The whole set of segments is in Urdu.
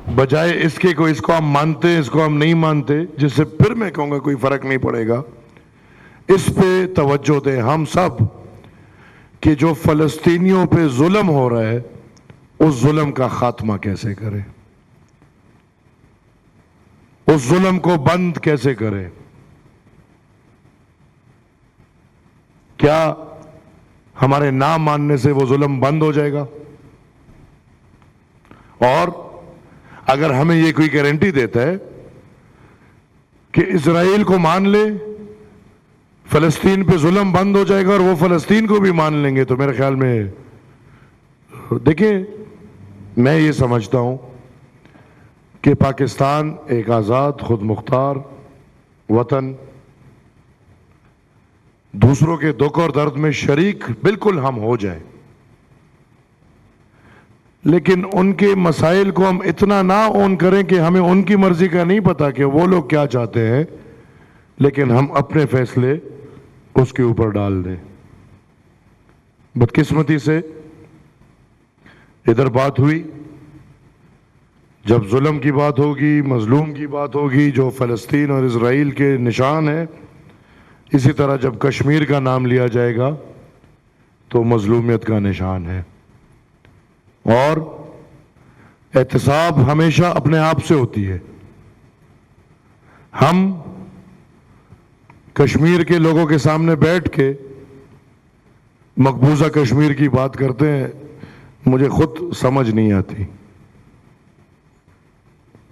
بجائے اس کے کوئی اس کو ہم مانتے ہیں اس کو ہم نہیں مانتے، جس سے پھر میں کہوں گا کوئی فرق نہیں پڑے گا، اس پہ توجہ دیں ہم سب کہ جو فلسطینیوں پہ ظلم ہو رہا ہے اس ظلم کا خاتمہ کیسے کریں، اس ظلم کو بند کیسے کریں۔ کیا ہمارے نہ ماننے سے وہ ظلم بند ہو جائے گا؟ اور اگر ہمیں یہ کوئی گارنٹی دیتا ہے کہ اسرائیل کو مان لے فلسطین پہ ظلم بند ہو جائے گا اور وہ فلسطین کو بھی مان لیں گے، تو میرے خیال میں دیکھیں، میں یہ سمجھتا ہوں کہ پاکستان ایک آزاد خود مختار وطن، دوسروں کے دکھ اور درد میں شریک بالکل ہم ہو جائیں، لیکن ان کے مسائل کو ہم اتنا نہ اون کریں کہ ہمیں ان کی مرضی کا نہیں پتا کہ وہ لوگ کیا چاہتے ہیں، لیکن ہم اپنے فیصلے اس کے اوپر ڈال دیں۔ بدقسمتی سے ادھر بات ہوئی، جب ظلم کی بات ہوگی، مظلوم کی بات ہوگی جو فلسطین اور اسرائیل کے نشان ہیں، اسی طرح جب کشمیر کا نام لیا جائے گا تو مظلومیت کا نشان ہے۔ اور احتساب ہمیشہ اپنے آپ سے ہوتی ہے۔ ہم کشمیر کے لوگوں کے سامنے بیٹھ کے مقبوضہ کشمیر کی بات کرتے ہیں، مجھے خود سمجھ نہیں آتی۔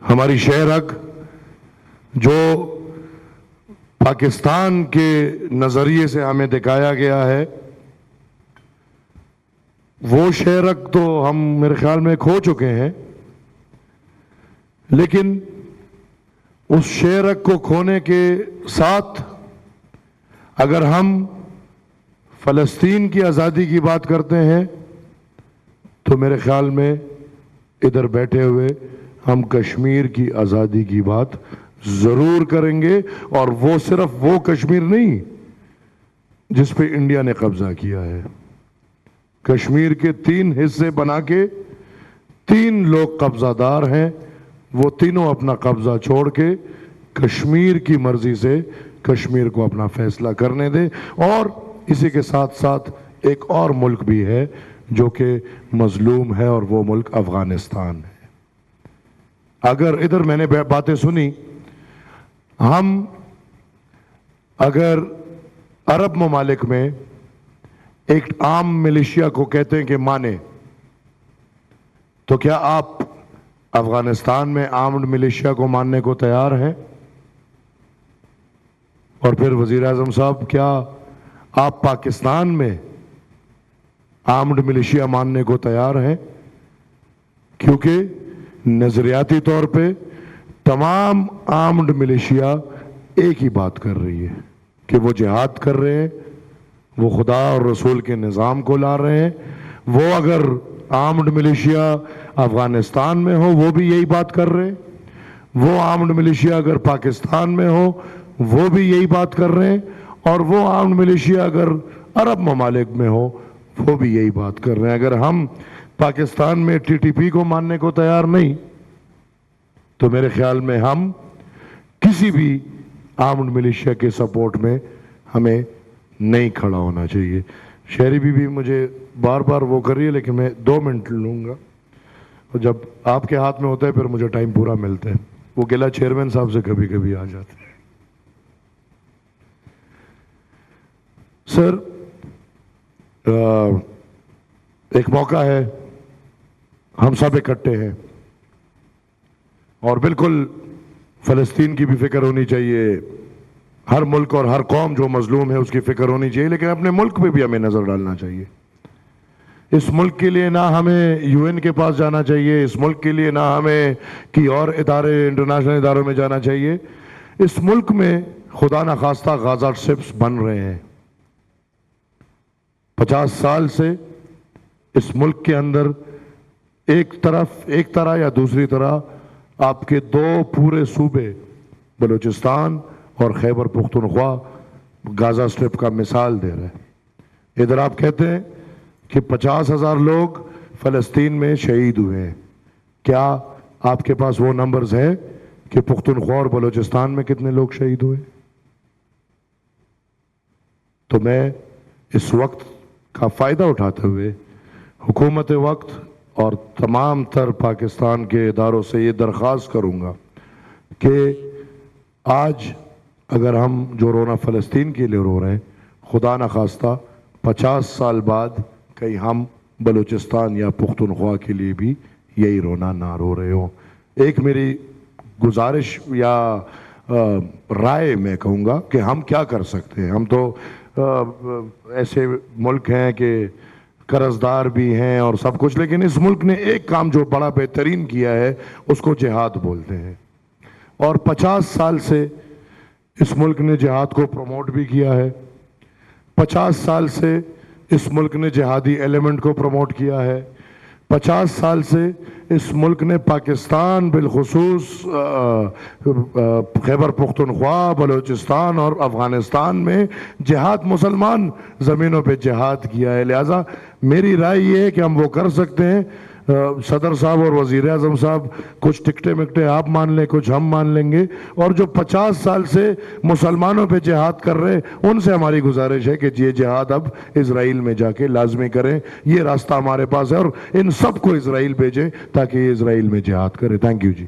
ہماری شہر حق جو پاکستان کے نظریے سے ہمیں دکھایا گیا ہے، وہ شہر حق تو ہم میرے خیال میں کھو چکے ہیں، لیکن اس شہر حق کو کھونے کے ساتھ اگر ہم فلسطین کی آزادی کی بات کرتے ہیں تو میرے خیال میں ادھر بیٹھے ہوئے ہم کشمیر کی آزادی کی بات ضرور کریں گے، اور وہ صرف وہ کشمیر نہیں جس پہ انڈیا نے قبضہ کیا ہے۔ کشمیر کے 3 حصے بنا کے 3 لوگ قبضہ دار ہیں، وہ تینوں اپنا قبضہ چھوڑ کے کشمیر کی مرضی سے کشمیر کو اپنا فیصلہ کرنے دیں۔ اور اسی کے ساتھ ساتھ ایک اور ملک بھی ہے جو کہ مظلوم ہے، اور وہ ملک افغانستان ہے۔ اگر ادھر میں نے باتیں سنی، ہم اگر عرب ممالک میں ایک عام ملیشیا کو کہتے ہیں کہ مانے، تو کیا آپ افغانستان میں آرمڈ ملیشیا کو ماننے کو تیار ہیں؟ اور پھر وزیر اعظم صاحب، کیا آپ پاکستان میں آرمڈ ملیشیا ماننے کو تیار ہیں؟ کیونکہ نظریاتی طور پہ تمام آرمڈ ملیشیا ایک ہی بات کر رہی ہے کہ وہ جہاد کر رہے ہیں، وہ خدا اور رسول کے نظام کو لا رہے ہیں۔ وہ اگر آرمڈ ملیشیا افغانستان میں ہو وہ بھی یہی بات کر رہے ہیں، وہ آرمڈ ملیشیا اگر پاکستان میں ہو وہ بھی یہی بات کر رہے ہیں، اور وہ آرمڈ ملیشیا اگر عرب ممالک میں ہو وہ بھی یہی بات کر رہے ہیں۔ اگر ہم پاکستان میں ٹی ٹی پی کو ماننے کو تیار نہیں تو میرے خیال میں ہم کسی بھی آرمڈ ملیشیا کے سپورٹ میں ہمیں نہیں کھڑا ہونا چاہیے۔ شہری بھی مجھے بار بار وہ کر رہی ہے، لیکن میں 2 منٹ لوں گا، اور جب آپ کے ہاتھ میں ہوتا ہے پھر مجھے ٹائم پورا ملتا ہے۔ وہ گلہ چیئرمین صاحب سے کبھی کبھی آ جاتے ہیں۔ سر، ایک موقع ہے، ہم سب اکٹھے ہیں، اور بالکل فلسطین کی بھی فکر ہونی چاہیے، ہر ملک اور ہر قوم جو مظلوم ہے اس کی فکر ہونی چاہیے، لیکن اپنے ملک پہ بھی ہمیں نظر ڈالنا چاہیے۔ اس ملک کے لیے نہ ہمیں یو این کے پاس جانا چاہیے، اس ملک کے لیے نہ ہمیں کی اور ادارے انٹرنیشنل اداروں میں جانا چاہیے۔ اس ملک میں خدا نخواستہ غازہ شپس بن رہے ہیں۔ 50 سال سے اس ملک کے اندر ایک طرح یا دوسری طرح آپ کے 2 پورے صوبے بلوچستان اور خیبر پختونخوا غازہ اسٹرپ کا مثال دے رہے ہیں۔ ادھر آپ کہتے ہیں کہ 50,000 لوگ فلسطین میں شہید ہوئے ہیں۔ کیا آپ کے پاس وہ نمبرز ہیں کہ پختونخوا اور بلوچستان میں کتنے لوگ شہید ہوئے؟ تو میں اس وقت کا فائدہ اٹھاتے ہوئے حکومت وقت اور تمام تر پاکستان کے اداروں سے یہ درخواست کروں گا کہ آج اگر ہم جو رونا فلسطین کے لیے رو رہے ہیں، خدا نخواستہ 50 سال بعد کہیں ہم بلوچستان یا پختونخوا کے لیے بھی یہی رونا نہ رو رہے ہوں۔ ایک میری گزارش یا رائے میں کہوں گا کہ ہم کیا کر سکتے ہیں۔ ہم تو ایسے ملک ہیں کہ قرض دار بھی ہیں اور سب کچھ، لیکن اس ملک نے ایک کام جو بڑا بہترین کیا ہے اس کو جہاد بولتے ہیں، اور 50 سال سے اس ملک نے جہاد کو پروموٹ بھی کیا ہے۔ 50 سال سے اس ملک نے جہادی ایلیمنٹ کو پروموٹ کیا ہے۔ 50 سال سے اس ملک نے پاکستان بالخصوص خیبر پختونخوا، بلوچستان اور افغانستان میں جہاد، مسلمان زمینوں پہ جہاد کیا ہے۔ لہٰذا میری رائے یہ ہے کہ ہم وہ کر سکتے ہیں۔ صدر صاحب اور وزیر اعظم صاحب کچھ ٹکٹیں مکٹیں آپ مان لیں، کچھ ہم مان لیں گے، اور جو 50 سال سے مسلمانوں پہ جہاد کر رہے ہیں ان سے ہماری گزارش ہے کہ یہ جہاد اب اسرائیل میں جا کے لازمی کریں۔ یہ راستہ ہمارے پاس ہے اور ان سب کو اسرائیل بھیجیں تاکہ یہ اسرائیل میں جہاد کرے۔ Thank you G.